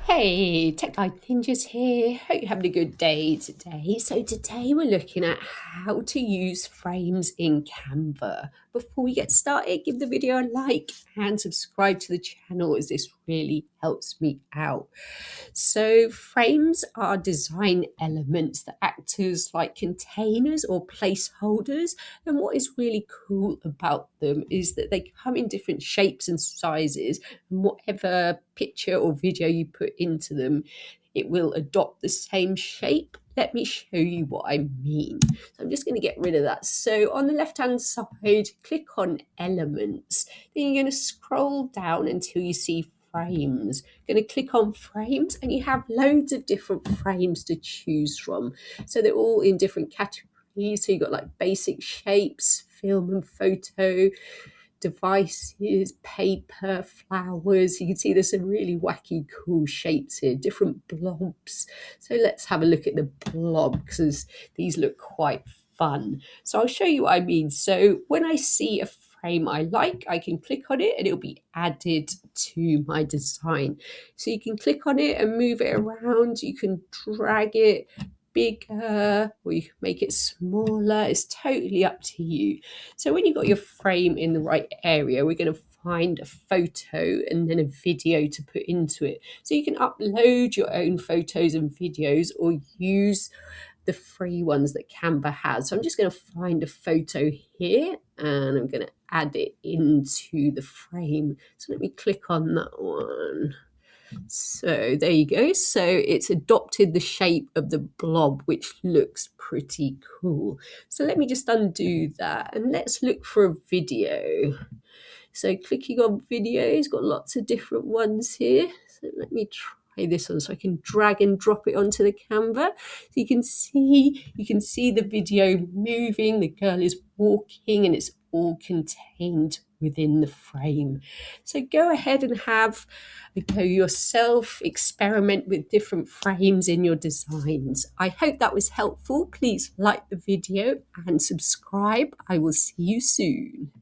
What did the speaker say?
Hey, Tech Life Ninjas here. Hope you're having a good day today. So today we're looking at how to use frames in Canva. Before we get started, give the video a like and subscribe to the channel as this really helps me out. So frames are design elements that act as like containers or placeholders. And what is really cool about them is that they come in different shapes and sizes, and whatever picture or video you put into them, it will adopt the same shape. Let me show you what I mean. So I'm just going to get rid of that. So on the left hand side, click on elements. Then you're going to scroll down until you see frames. Going to click on frames, and you have loads of different frames to choose from. So they're all in different categories. So you've got like basic shapes, film and photo, devices, paper, flowers. You can see there's some really wacky, cool shapes here, different blobs. So let's have a look at the blob because these look quite fun. So I'll show you what I mean. So when I see a frame I like, I can click on it and it'll be added to my design. So you can click on it and move it around. You can drag it bigger or you can make it smaller. It's totally up to you. So when you've got your frame in the right area, we're going to find a photo and then a video to put into it. So you can upload your own photos and videos or use the free ones that Canva has. So I'm just going to find a photo here and I'm going to add it into the frame. So let me click on that one. So there you go. So it's adopted the shape of the blob, which looks pretty cool. So let me just undo that and let's look for a video. So clicking on videos, got lots of different ones here. So let me try this one so I can drag and drop it onto the Canva. So you can see the video moving, the girl is walking and it's all contained within the frame. So go ahead and have a go yourself, experiment with different frames in your designs. I hope that was helpful. Please like the video and subscribe. I will see you soon.